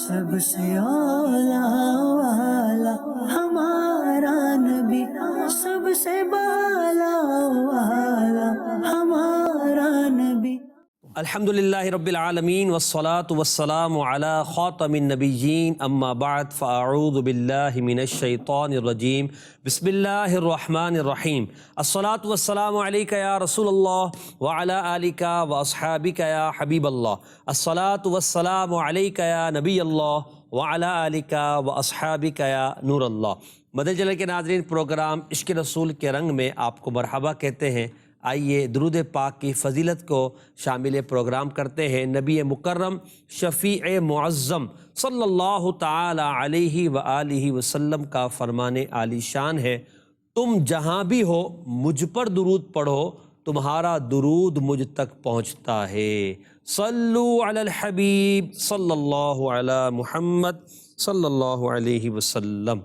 سب سے اولا والا ہمارا نبی، سب سے بالا والا ہمارا نبی۔ الحمدللہ رب العالمین والصلاة والسلام علی خاتم النبیین اما بعد فاعوذ باللہ من الشیطان الرجیم بسم اللہ الرحمن الرحیم الصلاة والسلام علیک یا رسول اللہ وعلی آلک واصحابک یا حبیب اللہ الصلاة والسلام علیک یا نبی اللہ وعلی آلک واصحابک یا نور اللہ۔ مدنی چینل کے ناظرین، پروگرام عشق رسول کے رنگ میں آپ کو مرحبا کہتے ہیں۔ آئیے درود پاک کی فضیلت کو شامل پروگرام کرتے ہیں۔ نبی مکرم شفیع معظم صلی اللہ تعالی علیہ وآلہ وسلم کا فرمان عالی شان ہے، تم جہاں بھی ہو مجھ پر درود پڑھو، تمہارا درود مجھ تک پہنچتا ہے۔ صلو علی الحبیب صلی اللہ علی محمد صلی اللہ علیہ وسلم۔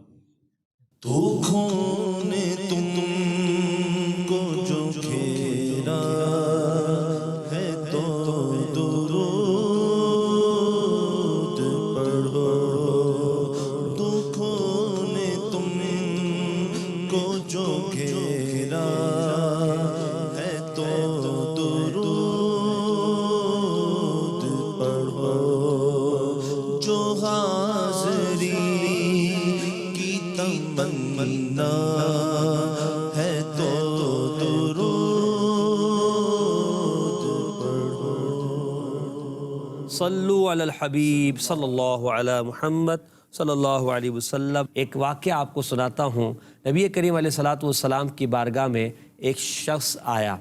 دکھوں نے تم کو جو گھیرا ہے تو درود پڑھو، دکھوں نے تم کو جو گھیرا ہے تو درود پڑھو، جو حاضری کی تمنا ہے تو درود پڑھو۔ صلو علی الحبیب صلی اللہ علی محمد صلی اللہ علیہ وسلم۔ ایک واقعہ آپ کو سناتا ہوں۔ نبی کریم علیہ السلام کی بارگاہ میں ایک شخص آیا۔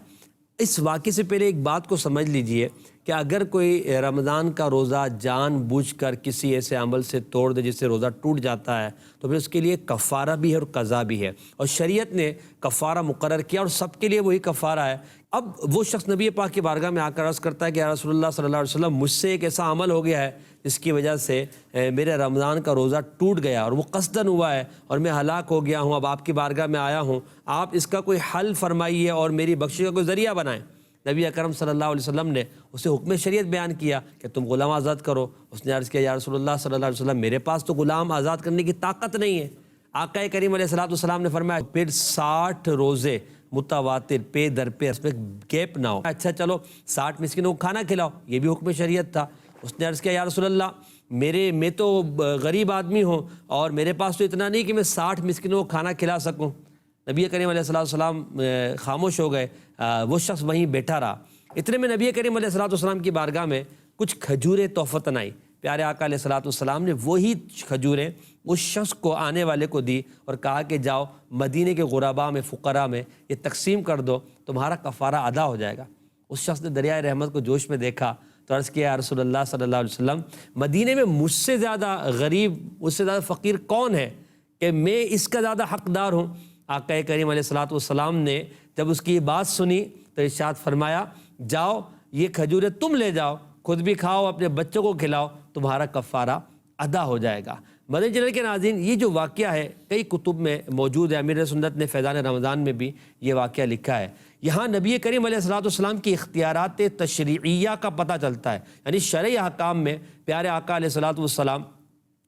اس واقعے سے پہلے ایک بات کو سمجھ لیجئے کہ اگر کوئی رمضان کا روزہ جان بوجھ کر کسی ایسے عمل سے توڑ دے جس سے روزہ ٹوٹ جاتا ہے تو پھر اس کے لیے کفارہ بھی ہے اور قضا بھی ہے، اور شریعت نے کفارہ مقرر کیا اور سب کے لیے وہی کفارہ ہے۔ اب وہ شخص نبی پاک کی بارگاہ میں آ کر عرض کرتا ہے کہ یا رسول اللہ صلی اللہ علیہ وسلم، مجھ سے ایک ایسا عمل ہو گیا ہے جس کی وجہ سے میرے رمضان کا روزہ ٹوٹ گیا اور وہ قصداً ہوا ہے اور میں ہلاک ہو گیا ہوں، اب آپ کی بارگاہ میں آیا ہوں، آپ اس کا کوئی حل فرمائیے اور میری بخشش کا کوئی ذریعہ بنائیں۔ نبی اکرم صلی اللہ علیہ وسلم نے اسے حکم شریعت بیان کیا کہ تم غلام آزاد کرو۔ اس نے عرض کیا یا رسول اللہ صلی اللہ علیہ وسلم، میرے پاس تو غلام آزاد کرنے کی طاقت نہیں ہے۔ آقا کریم علیہ السلام نے فرمایا پھر 60 روزے متواتر پے در پے، اس میں گیپ نہ ہو۔ اچھا چلو 60 مسکینوں کو کھانا کھلاؤ، یہ بھی حکم شریعت تھا۔ اس نے عرض کیا یا رسول اللہ، میں تو غریب آدمی ہوں اور میرے پاس تو اتنا نہیں کہ میں 60 مسکینوں کو کھانا کھلا سکوں۔ نبی کریم علیہ السلام خاموش ہو گئے، وہ شخص وہیں بیٹھا رہا۔ اتنے میں نبی کریم علیہ السلام کی بارگاہ میں کچھ کھجوریں تحفتاً آئی۔ پیارے آقا علیہ السلام نے وہی کھجوریں اس شخص کو آنے والے کو دی اور کہا کہ جاؤ مدینے کے غرباء میں، فقراء میں یہ تقسیم کر دو، تمہارا کفارہ ادا ہو جائے گا۔ اس شخص نے دریائے رحمت کو جوش میں دیکھا تو عرض کیا یا رسول اللہ صلی اللہ علیہ وسلم، مدینے میں مجھ سے زیادہ غریب، مجھ سے زیادہ فقیر کون ہے کہ میں اس کا زیادہ حقدار ہوں؟ آقا کریم علیہ السلام نے جب اس کی یہ بات سنی تو ارشاد فرمایا جاؤ یہ کھجوریں تم لے جاؤ، خود بھی کھاؤ، اپنے بچوں کو کھلاؤ، تمہارا کفارہ ادا ہو جائے گا۔ مدنی چینل کے ناظرین، یہ جو واقعہ ہے کئی کتب میں موجود ہے۔ امیر سنت نے فیضان رمضان میں بھی یہ واقعہ لکھا ہے۔ یہاں نبی کریم علیہ السلام کی اختیارات تشریعیہ کا پتہ چلتا ہے، یعنی شرعی احکام میں پیارے آقا علیہ السلام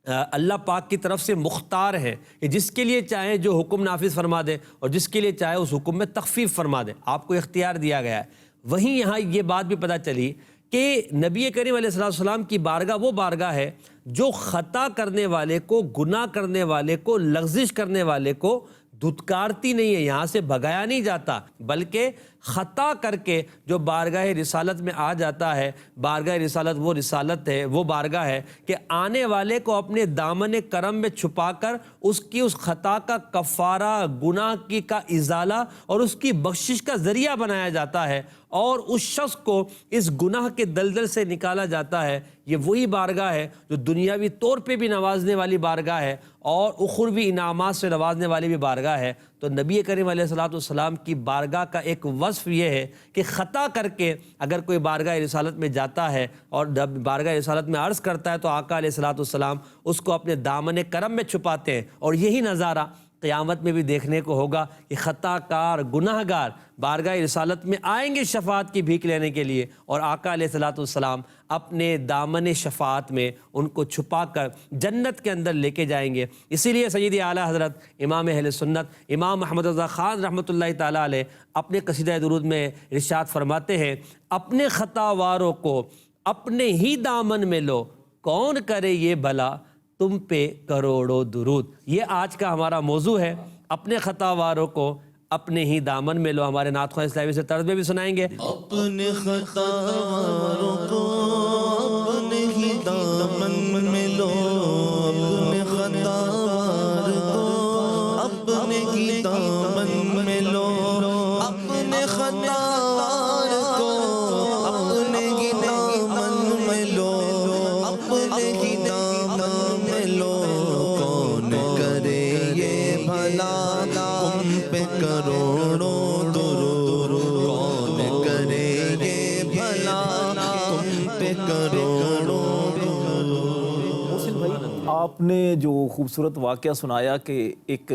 اللہ پاک کی طرف سے مختار ہے کہ جس کے لیے چاہے جو حکم نافذ فرما دے اور جس کے لیے چاہے اس حکم میں تخفیف فرما دے، آپ کو اختیار دیا گیا ہے۔ وہیں یہاں یہ بات بھی پتہ چلی کہ نبی کریم علیہ السلام کی بارگاہ وہ بارگاہ ہے جو خطا کرنے والے کو، گناہ کرنے والے کو، لغزش کرنے والے کو دھتکارتی نہیں ہے، یہاں سے بھگایا نہیں جاتا، بلکہ خطا کر کے جو بارگاہ رسالت میں آ جاتا ہے، بارگاہ رسالت وہ رسالت ہے، وہ بارگاہ ہے کہ آنے والے کو اپنے دامن کرم میں چھپا کر اس کی اس خطا کا کفارہ، گناہ کی کا ازالہ اور اس کی بخشش کا ذریعہ بنایا جاتا ہے اور اس شخص کو اس گناہ کے دلدل سے نکالا جاتا ہے۔ یہ وہی بارگاہ ہے جو دنیاوی طور پہ بھی نوازنے والی بارگاہ ہے اور اخروی انعامات سے نوازنے والی بھی بارگاہ ہے۔ تو نبی کریم علیہ السلام کی بارگاہ کا ایک وصف یہ ہے کہ خطا کر کے اگر کوئی بارگاہ رسالت میں جاتا ہے اور بارگاہ رسالت میں عرض کرتا ہے تو آقا علیہ السلام اس کو اپنے دامن کرم میں چھپاتے ہیں۔ اور یہی نظارہ قیامت میں بھی دیکھنے کو ہوگا کہ خطا کار گناہ گار بارگاہ رسالت میں آئیں گے شفاعت کی بھیک لینے کے لیے، اور آقا علیہ الصلوۃ والسلام اپنے دامن شفاعت میں ان کو چھپا کر جنت کے اندر لے کے جائیں گے۔ اسی لیے سید اعلیٰ حضرت امام اہل سنت امام محمد رضا خان رحمۃ اللہ تعالیٰ علیہ اپنے قصیدہ درود میں ارشاد فرماتے ہیں، اپنے خطا واروں کو اپنے ہی دامن میں لو، کون کرے یہ بھلا تم پہ کروڑوں درود۔ یہ آج کا ہمارا موضوع ہے، اپنے خطا واروں کو اپنے ہی دامن میں لو۔ ہمارے نعت خواہ اسلامی سے طرز میں بھی سنائیں گے، اپنے خطا واروں کو اپنے ہی دامن میں لو، اپنے خطا وار کو اپنے ہی دامن میں لو، اپنے خطا وار کو اپنے ہی دامن میں لو، اپنے ہی دامن میں لو، کون کرے یہ بھلا تم پہ کروڑوں درود، کون کرے یہ بھلا تم پہ کروڑوں درود۔ محسن بھائی، آپ نے جو خوبصورت واقعہ سنایا کہ ایک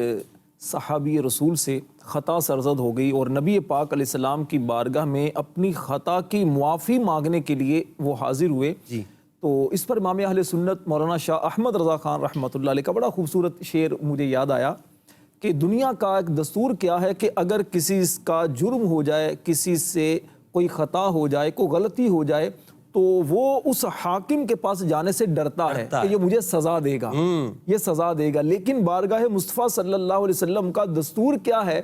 صحابی رسول سے خطا سرزد ہو گئی اور نبی پاک علیہ السلام کی بارگاہ میں اپنی خطا کی معافی مانگنے کے لیے وہ حاضر ہوئے، تو اس پر امام اہل سنت مولانا شاہ احمد رضا خان رحمۃ اللہ علیہ کا بڑا خوبصورت شعر مجھے یاد آیا کہ دنیا کا ایک دستور کیا ہے کہ اگر کسی کا جرم ہو جائے، کسی سے کوئی خطا ہو جائے، کوئی غلطی ہو جائے، تو وہ اس حاکم کے پاس جانے سے ڈرتا ہے کہ یہ مجھے سزا دے گا، یہ سزا دے گا۔ لیکن بارگاہ مصطفیٰ صلی اللہ علیہ وسلم کا دستور کیا ہے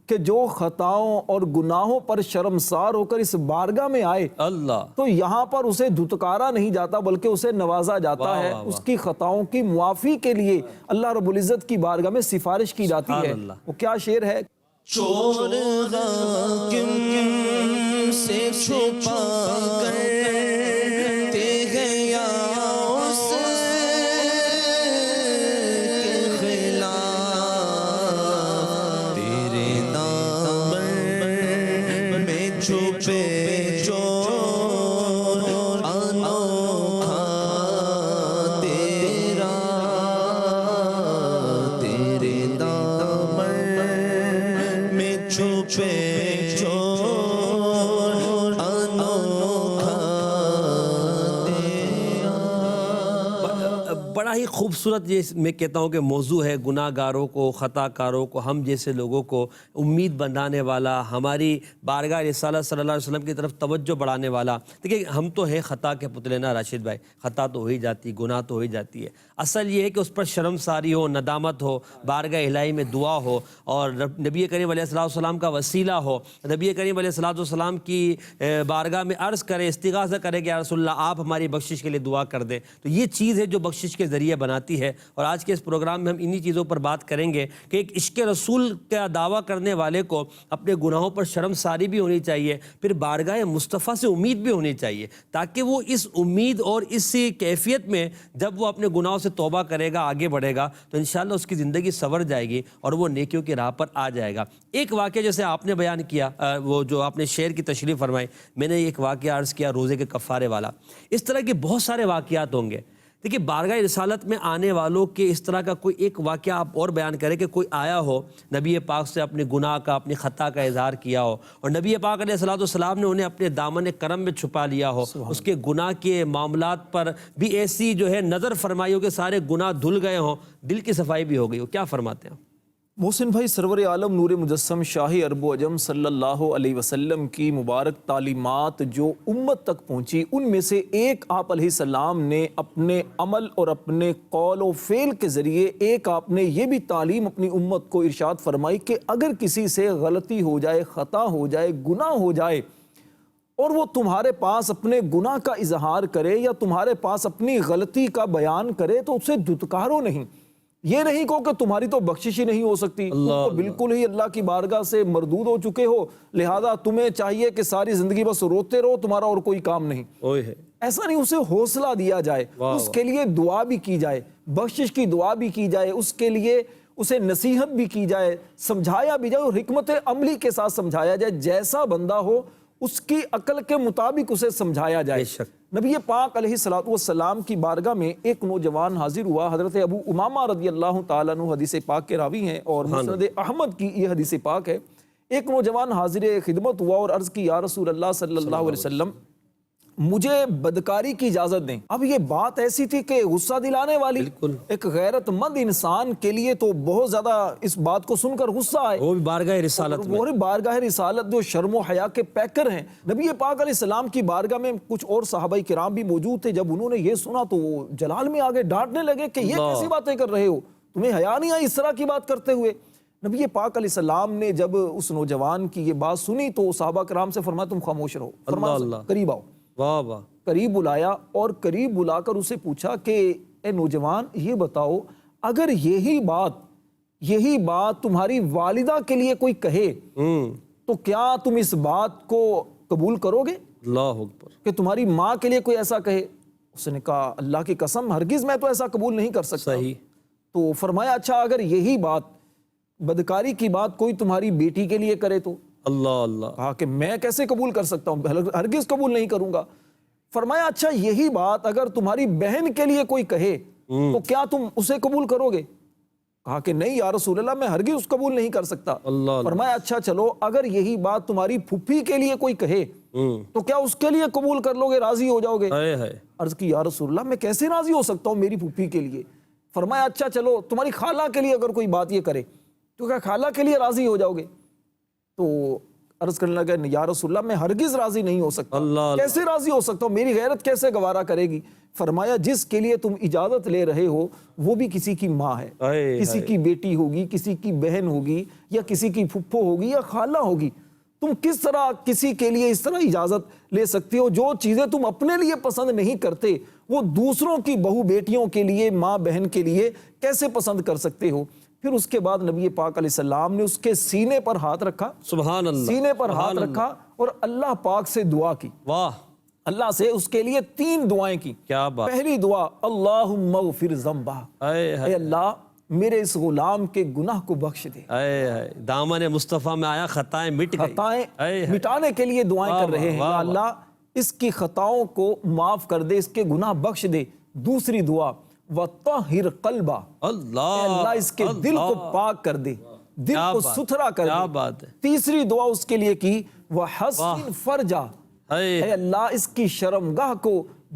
کہ جو خطاؤں اور گناہوں پر شرمسار ہو کر اس بارگاہ میں آئے اللہ، تو یہاں پر اسے دھتکارا نہیں جاتا بلکہ اسے نوازا جاتا ہے، اس کی خطاؤں کی معافی کے لیے اللہ رب العزت کی بارگاہ میں سفارش کی جاتی ہے۔ وہ کیا شعر ہے؟ چور حاکم سے چھپا کرتے ہیں یا اس کے خلاف، تیرے دامن میں چھپے چور انوکھا تیرا، تیرے دامن میں چھپے چور انوکھا تیرا۔ بڑا ہی خوبصورت یہ میں کہتا ہوں کہ موضوع ہے، گناہ گاروں کو، خطا کاروں کو، ہم جیسے لوگوں کو امید بندھانے والا، ہماری بارگاہ رسالت صلی اللہ علیہ وسلم کی طرف توجہ بڑھانے والا۔ دیکھیں ہم تو ہیں خطا کے پتلے نا راشد بھائی، خطا تو ہو ہی جاتی، گناہ تو ہو ہی جاتی ہے، اصل یہ ہے کہ اس پر شرمساری ہو، ندامت ہو، بارگاہ الہی میں دعا ہو، اور نبی کریم علیہ الصلوۃ والسلام کا وسیلہ ہو، نبی کریم علیہ الصلوۃ والسلام کی بارگاہ میں عرض کرے، استغاثہ کرے کہ یا رسول اللہ آپ ہماری بخشش کے لیے دعا کر دیں۔ تو یہ چیز ہے جو بخشش کے ذریعے بناتی ہے، اور آج کے اس پروگرام میں ہم انہی چیزوں پر بات کریں گے کہ ایک عشق رسول کا دعویٰ کرنے والے کو اپنے گناہوں پر شرمساری بھی ہونی چاہیے، پھر بارگاہ مصطفیٰ سے امید بھی ہونی چاہیے، تاکہ وہ اس امید اور اس کیفیت میں جب وہ اپنے گناہوں سے توبہ کرے گا، آگے بڑھے گا، تو انشاءاللہ اس کی زندگی سنور جائے گی اور وہ نیکیوں کی راہ پر آ جائے گا۔ ایک واقعہ جیسے آپ نے بیان کیا، وہ جو آپ نے شعر کی تشریح فرمائی، میں نے ایک واقعہ عرض کیا روزے کے کفارے والا، اس طرح کے بہت سارے واقعات ہوں گے۔ دیکھیے بارگاہ رسالت میں آنے والوں کے اس طرح کا کوئی ایک واقعہ آپ اور بیان کریں کہ کوئی آیا ہو، نبی پاک سے اپنے گناہ کا، اپنی خطا کا اظہار کیا ہو، اور نبی پاک علیہ الصلوۃ والسلام نے انہیں اپنے دامن کرم میں چھپا لیا ہو، اس کے گناہ کے معاملات پر بھی ایسی جو ہے نظر فرمائی ہو کہ سارے گناہ دھل گئے ہوں، دل کی صفائی بھی ہو گئی ہو، کیا فرماتے ہیں؟ محسن بھائی، سرور عالم نور مجسم شاہ عرب و عجم صلی اللہ علیہ وسلم کی مبارک تعلیمات جو امت تک پہنچی، ان میں سے ایک آپ علیہ السلام نے اپنے عمل اور اپنے قول و فعل کے ذریعے ایک آپ نے یہ بھی تعلیم اپنی امت کو ارشاد فرمائی کہ اگر کسی سے غلطی ہو جائے، خطا ہو جائے، گناہ ہو جائے، اور وہ تمہارے پاس اپنے گناہ کا اظہار کرے یا تمہارے پاس اپنی غلطی کا بیان کرے تو اسے دھتکارو نہیں، یہ نہیں کہو کہ تمہاری تو بخشش ہی نہیں ہو سکتی، تم تو بالکل ہی اللہ کی بارگاہ سے مردود ہو چکے ہو، لہذا تمہیں چاہیے کہ ساری زندگی بس روتے رہو، تمہارا اور کوئی کام نہیں۔ ایسا نہیں، اسے حوصلہ دیا جائے، اس کے لیے دعا بھی کی جائے، بخشش کی دعا بھی کی جائے، اس کے لیے اسے نصیحت بھی کی جائے، سمجھایا بھی جائے اور حکمت عملی کے ساتھ سمجھایا جائے، جیسا بندہ ہو اس کی عقل کے مطابق اسے سمجھایا جائے۔ بے شک۔ نبی پاک علیہ الصلوۃ والسلام کی بارگاہ میں ایک نوجوان حاضر ہوا، حضرت ابو امامہ رضی اللہ تعالیٰ عنہ حدیث پاک کے راوی ہیں اور مسند احمد کی یہ حدیث پاک ہے۔ ایک نوجوان حاضر خدمت ہوا اور عرض کی، یا رسول اللہ صلی اللہ علیہ وسلم مجھے بدکاری کی اجازت دیں۔ اب یہ بات ایسی تھی کہ غصہ دلانے والی، بالکل۔ ایک غیرت مند انسان کے لیے تو بہت زیادہ اس بات کو سن کر غصہ آئے، وہ بھی بارگاہ رسالت میں۔ وہ بارگاہ رسالت جو شرم و حیا کے پیکر ہیں۔ نبی پاک علیہ السلام کی بارگاہ میں کچھ اور صحابہ کرام بھی موجود تھے، جب انہوں نے یہ سنا تو وہ جلال میں آگے ڈانٹنے لگے کہ یہ کیسی باتیں کر رہے ہو، تمہیں حیا نہیں آئی اس طرح کی بات کرتے ہوئے۔ نبی پاک علیہ السلام نے جب اس نوجوان کی یہ بات سنی تو صحابہ کرام سے فرمایا تم خاموش رہو، فرمایا قریب آؤ۔ واہ واہ۔ قریب بلایا اور قریب بلا کر اسے پوچھا کہ اے نوجوان یہ بتاؤ، اگر یہی بات تمہاری والدہ کے لیے کوئی کہے تو کیا تم اس بات کو قبول کرو گے؟ اللہ اکبر۔ کہ تمہاری ماں کے لیے کوئی ایسا کہے؟ اس نے کہا اللہ کی قسم ہرگز میں تو ایسا قبول نہیں کر سکتا۔ صحیح۔ تو فرمایا اچھا اگر یہی بات بدکاری کی بات کوئی تمہاری بیٹی کے لیے کرے تو؟ اللہ اللہ۔ کہا کہ میں کیسے قبول کر سکتا ہوں، ہرگز قبول نہیں کروں گا۔ فرمایا اچھا یہی بات اگر تمہاری بہن کے لیے کوئی کہے تو کیا تم اسے قبول کرو گے؟ کہا کہ نہیں یا رسول اللہ میں ہرگز اس قبول نہیں کر سکتا۔ فرمایا اچھا چلو اگر یہی بات تمہاری پھپھی کے لیے کوئی کہے تو کیا اس کے لیے قبول کر لو گے، راضی ہو جاؤ گے؟ عرض کی یا رسول اللہ میں کیسے راضی ہو سکتا ہوں میری پھپھی کے لیے؟ فرمایا اچھا چلو تمہاری خالہ کے لیے اگر کوئی بات یہ کرے تو کیا خالہ کے لیے راضی ہو جاؤ گے؟ تو عرض کرنے لگا یا رسول اللہ میں ہرگز راضی نہیں ہو سکتا، کیسے راضی ہو سکتا ہوں، میری غیرت کیسے گوارا کرے گی؟ فرمایا جس کے لیے تم اجازت لے رہے ہو وہ بھی کسی کی ماں ہے، کسی کی بیٹی ہوگی، کسی کی بہن ہوگی، یا کسی کی پھپھو ہوگی یا خالہ ہوگی۔ تم کس طرح کسی کے لیے اس طرح اجازت لے سکتے ہو؟ جو چیزیں تم اپنے لیے پسند نہیں کرتے وہ دوسروں کی بہو بیٹیوں کے لیے، ماں بہن کے لیے کیسے پسند کر سکتے ہو؟ پھر اس کے بعد نبی پاک علیہ السلام نے اس کے سینے پر ہاتھ رکھا، سبحان اللہ، سینے پر ہاتھ رکھا اور اللہ پاک سے دعا کی۔ واہ۔ اللہ سے اس کے لیے 3 دعائیں کی۔ کیا بات۔ پہلی دعا اللہم اغفر ذنبہ، اے اللہ میرے اس غلام کے گناہ کو بخش دے۔ دامن مصطفیٰ میں آیا خطائیں مٹ گئی، خطائیں مٹانے کے لیے دعائیں کر رہے ہیں، یا اللہ اس کی خطاؤں کو معاف کر دے، اس کے گناہ بخش دے۔ دوسری دعا وَطَهِّرْ قَلْبَهُ، اللہ اس کے دل کو پاک کر دے، دل کو ستھرا کر دے۔ تیسری دعا اس کے لیے کی وَحَسِّنْ فَرْجَهُ، اے اللہ اس کی شرمگاہ کو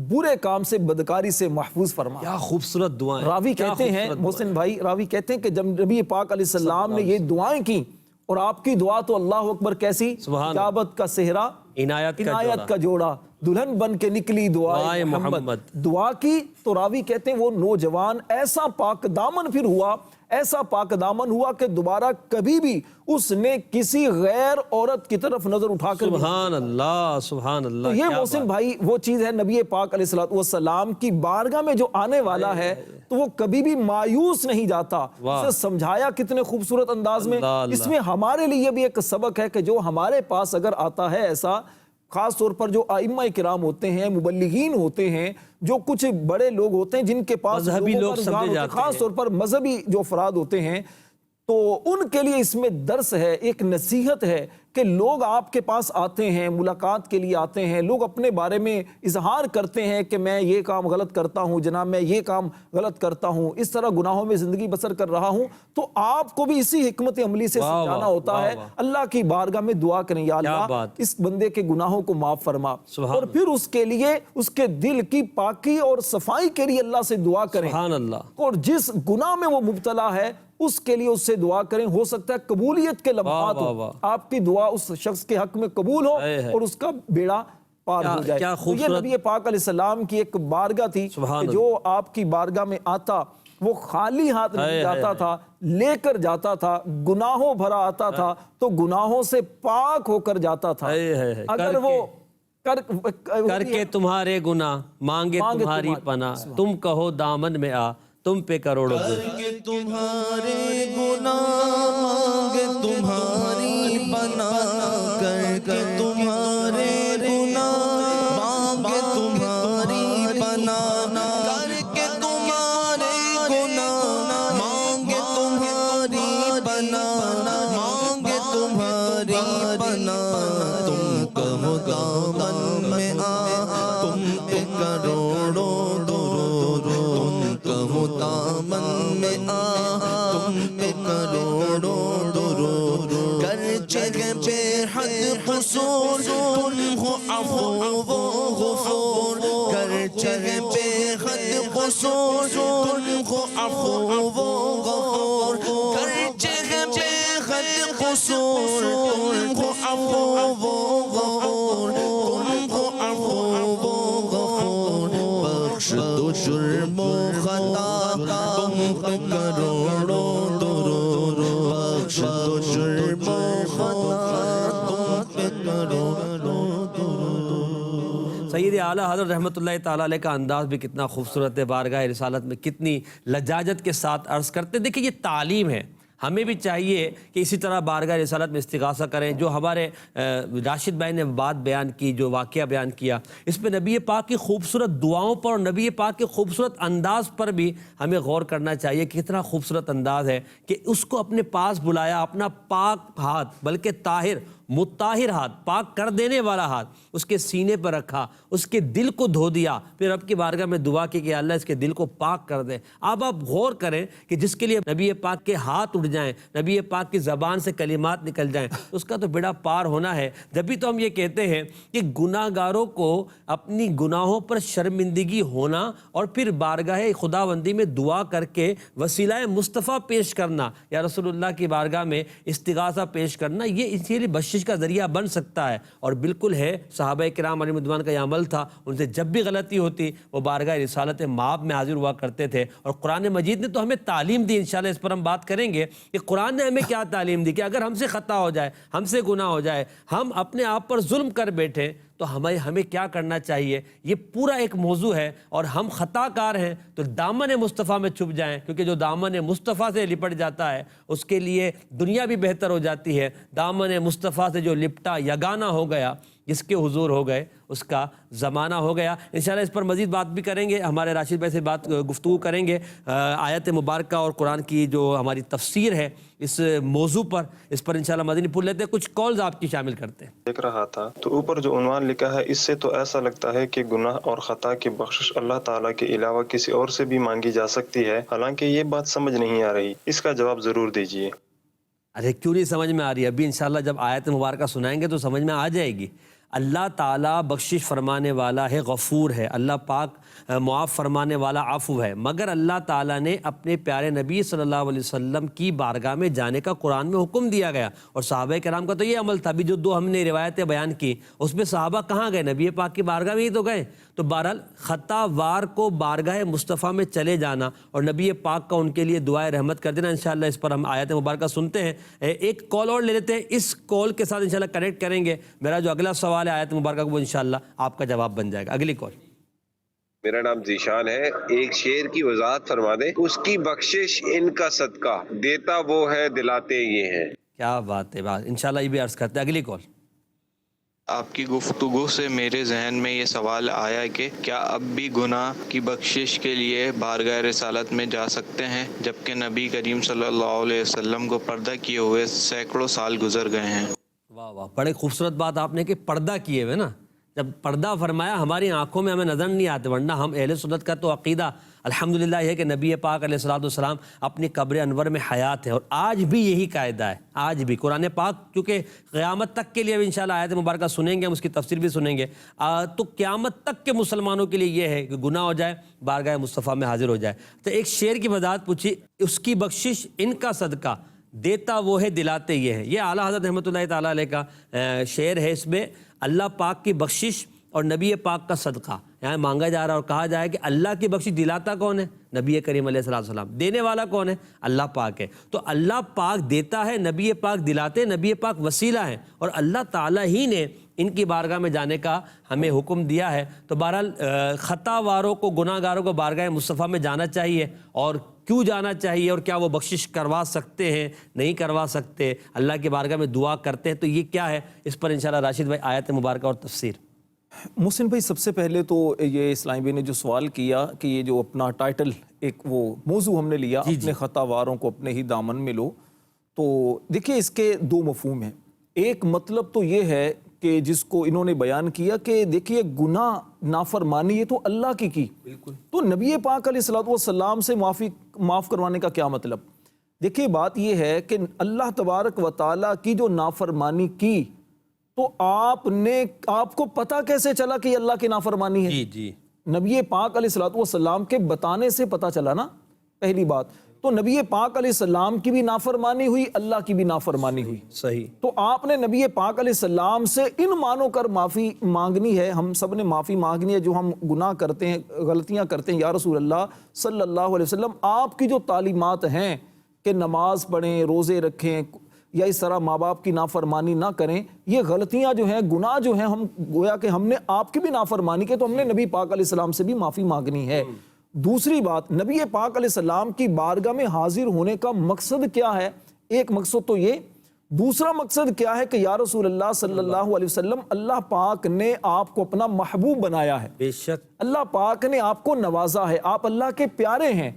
برے کام سے، بدکاری سے محفوظ فرما۔ کیا خوبصورت دعائیں۔ راوی کہتے ہیں، محسن بھائی راوی کہتے ہیں کہ جب نبی پاک علیہ السلام نے یہ دعائیں کی، اور آپ کی دعا تو اللہ اکبر کیسی، اجابت کا صحرا، عنایت کا جوڑا، دلہن بن کے نکلی دعائے محمد، دعا کی تو راوی کہتے ہیں وہ نوجوان ایسا پاک دامن پھر ہوا، ایسا پاک دامن ہوا کہ دوبارہ کبھی بھی اس نے کسی غیر عورت کی طرف نظر اٹھا کر، سبحان اللہ سبحان اللہ۔ تو یہ محسن بھائی وہ چیز ہے، نبی پاک علیہ الصلوۃ والسلام کی بارگاہ میں جو آنے والا ہے تو وہ کبھی بھی مایوس نہیں جاتا۔ اسے سمجھایا کتنے خوبصورت انداز میں۔ اس میں ہمارے لیے بھی ایک سبق ہے کہ جو ہمارے پاس اگر آتا ہے ایسا، خاص طور پر جو ائمہ کرام ہوتے ہیں، مبلغین ہوتے ہیں، جو کچھ بڑے لوگ ہوتے ہیں جن کے پاس مذہبی لوگ سمجھے جاتے ہیں، خاص طور پر مذہبی جو افراد ہوتے ہیں، تو ان کے لیے اس میں درس ہے، ایک نصیحت ہے کہ لوگ آپ کے پاس آتے ہیں، ملاقات کے لیے آتے ہیں، لوگ اپنے بارے میں اظہار کرتے ہیں کہ میں یہ کام غلط کرتا ہوں جناب، میں یہ کام غلط کرتا ہوں، اس طرح گناہوں میں زندگی بسر کر رہا ہوں، تو آپ کو بھی اسی حکمت عملی سے سمجھانا ہوتا ہے۔ اللہ کی بارگاہ میں دعا کریں، یا اللہ اس بندے کے گناہوں کو معاف فرما، اور پھر اس کے لیے اس کے دل کی پاکی اور صفائی کے لیے اللہ سے دعا کریں، اور جس گناہ میں وہ مبتلا ہے اس کے لیے اس سے دعا کریں۔ ہو سکتا ہے قبولیت کے لمحات ہو، آپ کی دعا اس شخص کے حق میں قبول ہو اور اس کا بیڑا پار ہو جائے۔ تو یہ نبی پاک علیہ السلام کی ایک بارگاہ تھی کہ جو آپ کی بارگاہ میں آتا وہ خالی ہاتھ نہیں جاتا تھا، لے کر جاتا تھا، گناہوں بھرا آتا تھا تو گناہوں سے پاک ہو کر جاتا تھا۔ اگر وہ کر کے تمہارے گناہ مانگے تمہاری پناہ، تم کہو دامن میں آ تم پہ کروڑوں کر کے تمہارے گناہ مانگے تمہاری پناہ، کر کے تمہارے گناہ مانگے تمہاری پناہ، کر کے تمہارے گناہ مانگے تمہاری پناہ، مانگے تمہاری پناہ، تم کہو قصور تم کو عفو و غفور گرچہ ہے بے حد قصور تم کو عفو و غفور تم کو عفو و غفور بخش دو جرم و خطا تم پہ کروڑوں درود بخش دو جرم و خطا تم پہ کروڑوں درود۔ سید اعلیٰ حضرت رحمۃ اللہ تعالیٰ علیہ کا انداز بھی کتنا خوبصورت ہے، بارگاہ رسالت میں کتنی لجاجت کے ساتھ عرض کرتے۔ دیکھیں یہ تعلیم ہے، ہمیں بھی چاہیے کہ اسی طرح بارگاہ رسالت میں استغاثہ کریں۔ جو ہمارے راشد بھائی نے بات بیان کی، جو واقعہ بیان کیا، اس پہ نبی پاک کی خوبصورت دعاؤں پر اور نبی پاک کے خوبصورت انداز پر بھی ہمیں غور کرنا چاہیے کہ کتنا خوبصورت انداز ہے کہ اس کو اپنے پاس بلایا، اپنا پاک ہاتھ بلکہ طاہر مطہر ہاتھ، پاک کر دینے والا ہاتھ اس کے سینے پر رکھا، اس کے دل کو دھو دیا، پھر رب کی بارگاہ میں دعا کی کہ اللہ اس کے دل کو پاک کر دے۔ اب آپ غور کریں کہ جس کے لیے نبی پاک کے ہاتھ اٹھ جائیں، نبی پاک کی زبان سے کلمات نکل جائیں، اس کا تو بیڑا پار ہونا ہے۔ جبھی تو ہم یہ کہتے ہیں کہ گناہ گاروں کو اپنی گناہوں پر شرمندگی ہونا اور پھر بارگاہ خداوندی میں دعا کر کے وسیلہ مصطفیٰ پیش کرنا یا رسول اللہ کی بارگاہ میں استغاثہ پیش کرنا، یہ اسی لیے بخشش کا ذریعہ بن سکتا ہے۔ اور بالکل ہے، صحابہ کرام علیہ رضوان کا یہ عمل تھا، ان سے جب بھی غلطی ہوتی وہ بارگاہ رسالت مآب میں حاضر ہوا کرتے تھے۔ اور قرآن مجید نے تو ہمیں تعلیم دی، انشاءاللہ اس پر ہم بات کریں گے کہ قرآن نے ہمیں کیا تعلیم دی کہ اگر ہم سے خطا ہو جائے، ہم سے گناہ ہو جائے، ہم اپنے آپ پر ظلم کر بیٹھیں تو ہمیں کیا کرنا چاہیے۔ یہ پورا ایک موضوع ہے، اور ہم خطا کار ہیں تو دامن مصطفیٰ میں چھپ جائیں، کیونکہ جو دامن مصطفیٰ سے لپٹ جاتا ہے اس کے لیے دنیا بھی بہتر ہو جاتی ہے۔ دامن مصطفیٰ سے جو لپٹا یگانہ ہو گیا، جس کے حضور ہو گئے اس کا زمانہ ہو گیا۔ انشاءاللہ اس پر مزید بات بھی کریں گے، ہمارے راشد بھائی سے گفتگو کریں گے آیت مبارکہ اور قرآن کی جو ہماری تفسیر ہے اس موضوع پر، اس پر انشاءاللہ مدنی پھول لیتے ہیں۔ کچھ کالز آپ کی شامل کرتے ہیں۔ دیکھ رہا تھا تو اوپر جو عنوان لکھا ہے اس سے تو ایسا لگتا ہے کہ گناہ اور خطا کی بخشش اللہ تعالیٰ کے علاوہ کسی اور سے بھی مانگی جا سکتی ہے، حالانکہ یہ بات سمجھ نہیں آ رہی، اس کا جواب ضرور دیجیے۔ ارے کیوں نہیں سمجھ میں آ رہی؟ ابھی انشاءاللہ جب آیت مبارکہ سنائیں گے تو سمجھ میں آ جائے گی۔ اللہ تعالیٰ بخشش فرمانے والا ہے، غفور ہے، اللہ پاک معاف فرمانے والا عفو ہے، مگر اللہ تعالیٰ نے اپنے پیارے نبی صلی اللہ علیہ وسلم کی بارگاہ میں جانے کا قرآن میں حکم دیا گیا، اور صحابہ کرام کا تو یہ عمل تھا۔ ابھی جو دو ہم نے روایتیں بیان کی اس میں صحابہ کہاں گئے؟ نبی پاک کی بارگاہ میں ہی تو گئے۔ تو بہرحال خطا وار کو بارگاہ مصطفیٰ میں چلے جانا اور نبی پاک کا ان کے لیے دعائے رحمت کر دینا، انشاءاللہ اس پر ہم آیت مبارکہ سنتے ہیں۔ ایک کال اور لے لیتے ہیں، اس کال کے ساتھ انشاءاللہ کنیکٹ کریں گے۔ میرا جو اگلا سوال ہے آیت مبارکہ کو وہ انشاءاللہ آپ کا جواب بن جائے گا۔ اگلی کال۔ میرا نام ذیشان ہے، ایک شعر کی وضاحت فرما دیں۔ اس کی بخشش ان کا صدقہ، دیتا وہ ہے دلاتے یہ ہیں۔ کیا بات ہے، بات انشاءاللہ یہ بھی عرض کرتے ہیں۔ اگلی کال۔ آپ کی گفتگو سے میرے ذہن میں یہ سوال آیا کہ کیا اب بھی گناہ کی بخشش کے لیے بارگاہ رسالت میں جا سکتے ہیں جبکہ نبی کریم صلی اللہ علیہ وسلم کو پردہ کیے ہوئے سینکڑوں سال گزر گئے ہیں؟ واہ واہ، بڑے خوبصورت بات آپ نے کہ پردہ کیے ہوئے نا، جب پردہ فرمایا ہماری آنکھوں میں ہمیں نظر نہیں آتے، ورنہ ہم اہل سنت کا تو عقیدہ الحمدللہ یہ ہے کہ نبی پاک علیہ الصلوۃ والسلام اپنی قبر انور میں حیات ہیں، اور آج بھی یہی قاعدہ ہے۔ آج بھی قرآن پاک چونکہ قیامت تک کے لیے اب انشاءاللہ آیت مبارکہ سنیں گے، ہم اس کی تفسیر بھی سنیں گے، تو قیامت تک کے مسلمانوں کے لیے یہ ہے کہ گناہ ہو جائے بارگاہ مصطفیٰ میں حاضر ہو جائے۔ تو ایک شعر کی وضاحت پوچھی، اس کی بخشش ان کا صدقہ، دیتا وہ ہے دلاتے یہ ہے۔ یہ اعلیٰ حضرت رحمۃ اللہ تعالیٰ علیہ کا شعر ہے۔ اس میں اللہ پاک کی بخشش اور نبی پاک کا صدقہ یہاں مانگا جا رہا ہے، اور کہا جائے کہ اللہ کی بخشش دلاتا کون ہے؟ نبی کریم علیہ السلام۔ دینے والا کون ہے؟ اللہ پاک ہے۔ تو اللہ پاک دیتا ہے، نبی پاک دلاتے، نبی پاک وسیلہ ہیں، اور اللہ تعالیٰ ہی نے ان کی بارگاہ میں جانے کا ہمیں حکم دیا ہے۔ تو بہرحال خطا واروں کو، گناہ گاروں کو بارگاہ مصطفیٰ میں جانا چاہیے، اور کیوں جانا چاہیے، اور کیا وہ بخشش کروا سکتے ہیں؟ نہیں کروا سکتے، اللہ کی بارگاہ میں دعا کرتے ہیں، تو یہ کیا ہے؟ اس پر انشاءاللہ راشد بھائی آیت مبارکہ اور تفسیر۔ محسن بھائی، سب سے پہلے تو یہ اسلامی بھائی نے جو سوال کیا کہ یہ جو اپنا ٹائٹل ایک وہ موضوع ہم نے لیا، اپنے خطا واروں کو اپنے ہی دامن میں لو، تو دیکھیے اس کے دو مفہوم ہیں۔ ایک مطلب تو یہ ہے کہ جس کو انہوں نے بیان کیا کہ دیکھیے گناہ نافرمانی یہ تو اللہ کی، بالکل، تو نبی پاک علیہ الصلوۃ والسلام سے معاف کروانے کا کیا مطلب؟ دیکھیے بات یہ ہے کہ اللہ تبارک و تعالیٰ کی جو نافرمانی کی، تو آپ کو پتہ کیسے چلا کہ یہ اللہ کی نافرمانی ہے؟ جی نبی پاک علیہ الصلوۃ والسلام کے بتانے سے پتہ چلا نا، پہلی بات تو نبی پاک علیہ السلام کی بھی نافرمانی ہوئی، اللہ کی بھی نافرمانی ہوئی. صحیح. تو آپ نے نبی پاک علیہ السلام سے ان مانو کر معافی مانگنی ہے، ہم سب نے معافی مانگنی ہے جو ہم گناہ کرتے ہیں، غلطیاں کرتے ہیں. یا رسول اللہ صلی اللہ علیہ وسلم، آپ کی جو تعلیمات ہیں کہ نماز پڑھیں، روزے رکھیں یا اس طرح ماں باپ کی نافرمانی نہ کریں، یہ غلطیاں جو ہیں، گناہ جو ہیں، ہم گویا کہ ہم نے آپ کی بھی نافرمانی کی، تو ہم نے نبی پاک علیہ السلام سے بھی معافی مانگنی ہے. دوسری بات، نبی پاک علیہ السلام کی بارگاہ میں حاضر ہونے کا مقصد کیا ہے؟ ایک مقصد تو یہ، دوسرا مقصد کیا ہے کہ یا رسول اللہ صلی اللہ علیہ وسلم، اللہ پاک نے آپ کو اپنا محبوب بنایا ہے، بے شک اللہ پاک نے آپ کو نوازا ہے، آپ اللہ کے پیارے ہیں.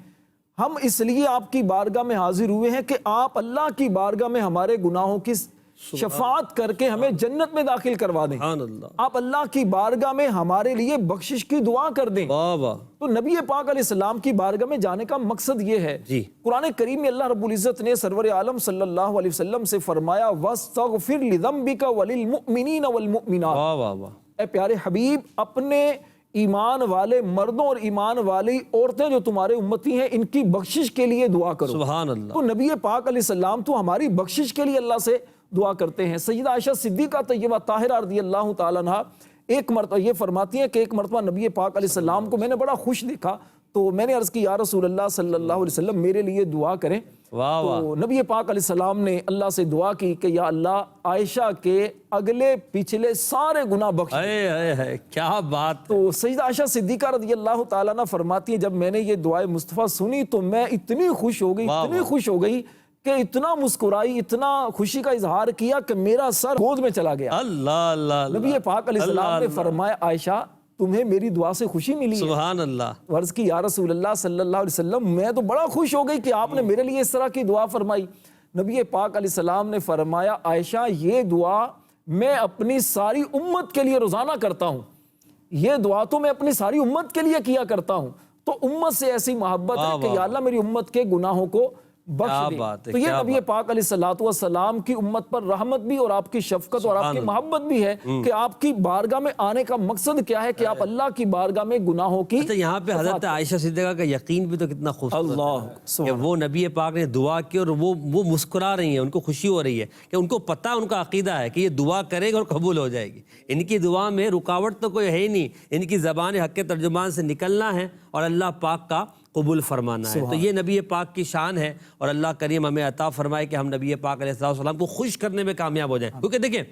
ہم اس لیے آپ کی بارگاہ میں حاضر ہوئے ہیں کہ آپ اللہ کی بارگاہ میں ہمارے گناہوں کی شفاعت کر کے ہمیں جنت میں داخل کروا دیں. سبحان اللہ. آپ اللہ کی بارگاہ میں ہمارے لیے بخشش کی دعا کر دیں. واہ واہ. تو نبی پاک علیہ السلام کی بارگاہ میں جانے کا مقصد یہ ہے. جی. قرآن کریم میں اللہ رب العزت نے سرور عالم صلی اللہ علیہ وسلم سے فرمایا وَاسْتَغْفِرْ لِذَنْبِكَ وَلِلْمُؤْمِنِينَ وَالْمُؤْمِنَاتِ. واہ واہ واہ. اے پیارے حبیب، اپنے ایمان والے مردوں اور ایمان والی عورتیں جو تمہارے امتی ہیں، ان کی بخشش کے لیے دعا کرو. سبحان اللہ. تو نبی پاک علیہ السلام تو ہماری بخشش کے لیے اللہ سے دعا کرتے ہیں. سیدہ عائشہ صدیقہ طیبہ طاہرہ رضی اللہ تعالیٰ عنہا ایک مرتبہ یہ فرماتی ہیں کہ ایک مرتبہ نبی پاک علیہ السلام کو میں نے بڑا خوش دیکھا، تو میں نے عرض کی یا رسول اللہ صلی اللہ علیہ وسلم میرے لیے دعا کریں. واہ واہ. تو نبی پاک علیہ السلام نے اللہ سے دعا کی کہ یا اللہ عائشہ کے اگلے پچھلے سارے گناہ بخش. اے کیا بات. تو سیدہ عائشہ صدیقہ رضی اللہ تعالیٰ عنہ فرماتی ہیں جب میں نے یہ دعائے مصطفیٰ سنی تو میں اتنی خوش ہو گئی، اتنی خوش ہو گئی کہ اتنا مسکرائی، اتنا خوشی کا اظہار کیا کہ میرا سر گود میں چلا گیا. اللہ اللہ. نبی پاک علیہ السلام نے فرمایا عائشہ تمہیں میری دعا سے خوشی ملی ہے؟ سبحان اللہ. عرض کی یا رسول اللہ صلی اللہ علیہ وسلم میں تو بڑا خوش ہو گئی کہ آپ نے میرے لیے اس طرح کی دعا فرمائی. نبی پاک علیہ السلام نے فرمایا عائشہ یہ دعا میں اپنی ساری امت کے لیے روزانہ کرتا ہوں، یہ دعا تو میں اپنی ساری امت کے لیے کیا کرتا ہوں. تو امت سے ایسی محبت ہے کہ یا اللہ میری امت کے گناہوں کو بخش دے. تو یہ نبی پاک علیہ الصلوۃ والسلام کی امت پر رحمت بھی اور آپ کی شفقت اور آپ کی محبت بھی ہے کہ آپ کی بارگاہ میں آنے کا مقصد کیا ہے کہ آپ اللہ کی بارگاہ میں گناہوں کی. اچھا یہاں پہ حضرت عائشہ صدیقہ کا یقین بھی تو کتنا خوبصورت ہے کہ وہ نبی پاک نے دعا کی اور وہ مسکرا رہی ہیں، ان کو خوشی ہو رہی ہے کہ ان کو پتہ، ان کا عقیدہ ہے کہ یہ دعا کرے گا اور قبول ہو جائے گی. ان کی دعا میں رکاوٹ تو کوئی ہے ہی نہیں، ان کی زبان حق کے ترجمان سے نکلنا ہے اور اللہ پاک کا قبول فرمانا ہے. تو یہ نبی پاک کی شان ہے اور اللہ کریم ہمیں عطا فرمائے کہ ہم نبی پاک علیہ السلام کو خوش کرنے میں کامیاب ہو جائیں. کیونکہ دیکھیں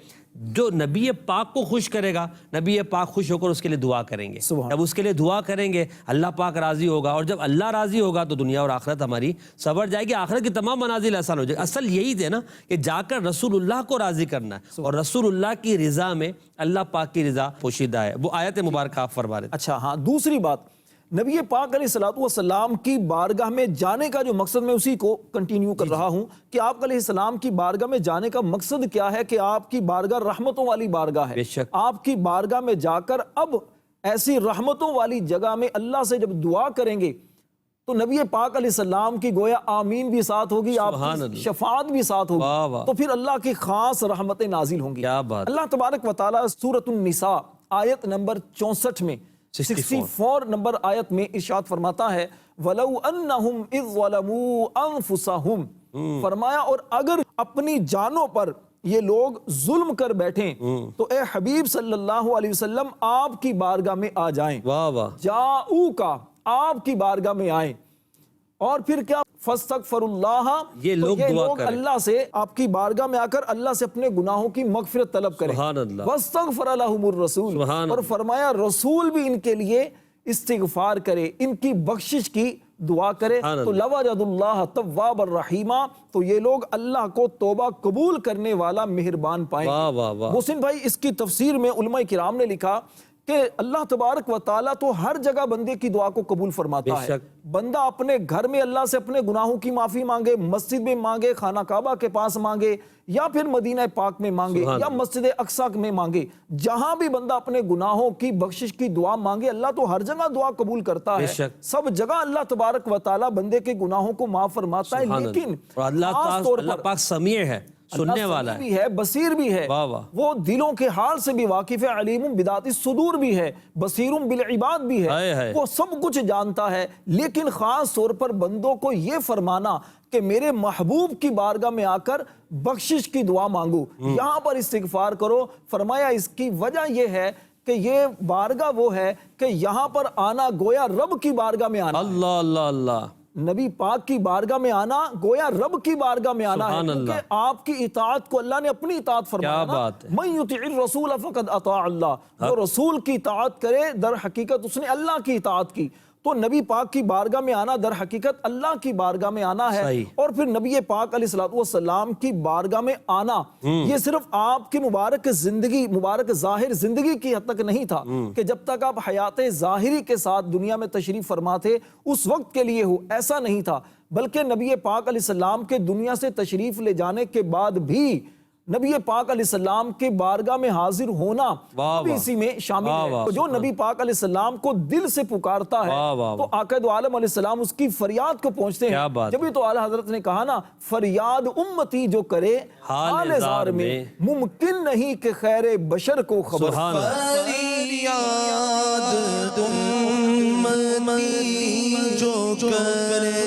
جو نبی پاک کو خوش کرے گا، نبی پاک خوش ہو کر اس کے لیے دعا کریں گے. جب اس کے لیے دعا کریں گے اللہ پاک راضی ہوگا، اور جب اللہ راضی ہوگا تو دنیا اور آخرت ہماری سنور جائے گی، آخرت کی تمام منازل آسان ہو جائے گی. اصل یہی تھے نا کہ جا کر رسول اللہ کو راضی کرنا ہے، اور رسول اللہ کی رضا میں اللہ پاک کی رضا پوشیدہ ہے. وہ آیت مبارکہ آپ فرما رہے تھے. اچھا ہاں، دوسری بات نبی پاک علیہ الصلوۃ والسلام کی بارگاہ میں جانے کا جو مقصد، میں اسی کو کنٹینیو کر رہا ہوں کہ آپ علیہ السلام کی بارگاہ میں جانے کا مقصد کیا ہے کہ آپ کی بارگاہ رحمتوں والی بارگاہ ہے. بے شک. آپ کی بارگاہ میں جا کر اب ایسی رحمتوں والی جگہ میں اللہ سے جب دعا کریں گے تو نبی پاک علیہ السلام کی گویا آمین بھی ساتھ ہوگی، آپ کی شفاعت بھی ساتھ ہوگی، تو پھر اللہ کی خاص رحمتیں نازل ہوں گی. اللہ تبارک و تعالیٰ سورۃ النساء آیت نمبر 64 میں 64 نمبر آیت میں ارشاد فرماتا ہے وَلَوْ أَنَّهُمْ إِذْ ظَلَمُوا أَنفُسَهُمْ، فرمایا اور اگر اپنی جانوں پر یہ لوگ ظلم کر بیٹھیں تو اے حبیب صلی اللہ علیہ وسلم آپ کی بارگاہ میں آ جائیں. جاؤکا، آپ کی بارگاہ میں آئیں، اور پھر کیا فاستغفر اللہ، یہ لوگ اللہ سے آپ کی بارگاہ میں آ کر اللہ سے اپنے گناہوں کی مغفرت طلب کریں. واستغفر لهم الرسول، اور فرمایا رسول بھی ان کے لیے استغفار کرے، ان کی بخشش کی دعا کرے. تو لوجد اللہ تواب الرحیم، تو یہ لوگ اللہ کو توبہ قبول کرنے والا مہربان پائیں گے. محسن بھائی اس کی تفسیر میں علماء کرام نے لکھا کہ اللہ تبارک و تعالیٰ تو ہر جگہ بندے کی دعا کو قبول فرماتا ہے. بندہ اپنے گھر میں اللہ سے اپنے گناہوں کی معافی مانگے، مسجد میں مانگے، خانہ کعبہ کے پاس مانگے، یا پھر مدینہ پاک میں مانگے، یا مسجد اقصیٰ میں مانگے، جہاں بھی بندہ اپنے گناہوں کی بخشش کی دعا مانگے اللہ تو ہر جگہ دعا قبول کرتا ہے. سب جگہ اللہ تبارک و تعالیٰ بندے کے گناہوں کو معاف فرماتا ہے. لیکن اللہ پاک سمیع ہے، سننے والا بھی ہے، بصیر بھی ہے، واہ واہ، وہ دلوں کے حال سے بھی واقف ہے، علیم بذات الصدور بھی ہے، بصیر بالعباد بھی ہے، وہ سب کچھ جانتا ہے۔ لیکن خاص طور پر بندوں کو یہ فرمانا کہ میرے محبوب کی بارگاہ میں آ کر بخشش کی دعا مانگو، یہاں پر استغفار کرو، فرمایا اس کی وجہ یہ ہے کہ یہ بارگاہ وہ ہے کہ یہاں پر آنا گویا رب کی بارگاہ میں آنا، اللہ اللہ اللہ، نبی پاک کی بارگاہ میں آنا گویا رب کی بارگاہ میں آنا ہے، کیونکہ آپ کی اطاعت کو اللہ نے اپنی اطاعت فرمایا نا، من یطع الرسول فقد اطاع اللہ، جو رسول کی اطاعت کرے در حقیقت اس نے اللہ کی اطاعت کی۔ تو نبی پاک کی بارگاہ میں آنا در حقیقت اللہ کی بارگاہ میں آنا ہے، اور پھر نبی پاک علیہ الصلوۃ والسلام کی بارگاہ میں آنا یہ صرف آپ کی مبارک زندگی، مبارک ظاہر زندگی کی حد تک نہیں تھا کہ جب تک آپ حیات ظاہری کے ساتھ دنیا میں تشریف فرما تھے اس وقت کے لیے ہو، ایسا نہیں تھا، بلکہ نبی پاک علیہ السلام کے دنیا سے تشریف لے جانے کے بعد بھی نبی پاک علیہ السلام کے بارگاہ میں حاضر ہونا بھی اسی میں شامل ہے۔ جو نبی پاک علیہ السلام کو دل سے پکارتا ہے تو آقا دو عالم علیہ السلام اس کی فریاد کو پہنچتے ہیں، جبھی تو اعلیٰ حضرت نے کہا نا، فریاد امتی جو کرے حال زار میں ممکن نہیں کہ خیر بشر کو خبر۔ فریاد امتی جو کرے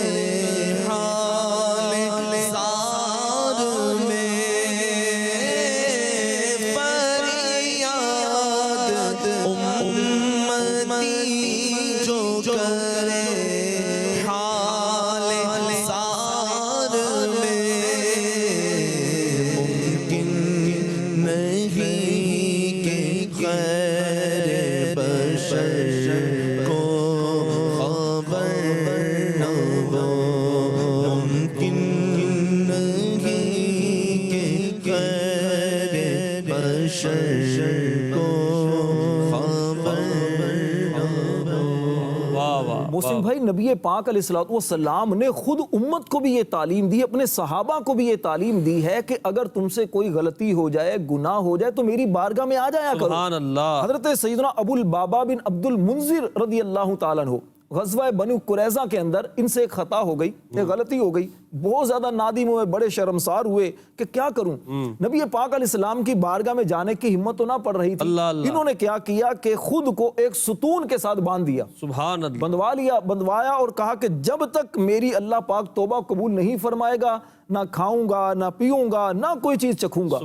محسن بھائی، نبی پاک علیہ الصلوۃ والسلام نے خود امت کو بھی یہ تعلیم دی، اپنے صحابہ کو بھی یہ تعلیم دی ہے کہ اگر تم سے کوئی غلطی ہو جائے، گناہ ہو جائے تو میری بارگاہ میں آ جایا کرو۔ سبحان اللہ۔ حضرت سیدنا ابو البابا بن عبد المنذر رضی اللہ تعالیٰ عنہ، غزوہ بنو قریظہ کے اندر ان سے ایک خطا ہو گئی، ایک غلطی ہو گئی، بہت زیادہ نادم ہوئے، بڑے شرمسار ہوئے کہ کیا کروں۔ نبی پاک علیہ السلام کی بارگاہ میں جانے کی ہمت تو نہ پڑ رہی تھی، انہوں نے کیا کیا کہ خود کو ایک ستون کے ساتھ باندھ دیا، سبحان اللہ، بندھوایا اور کہا کہ جب تک میری اللہ پاک توبہ قبول نہیں فرمائے گا، نہ کھاؤں گا، نہ پیوں گا، نہ کوئی چیز چکھوں گا،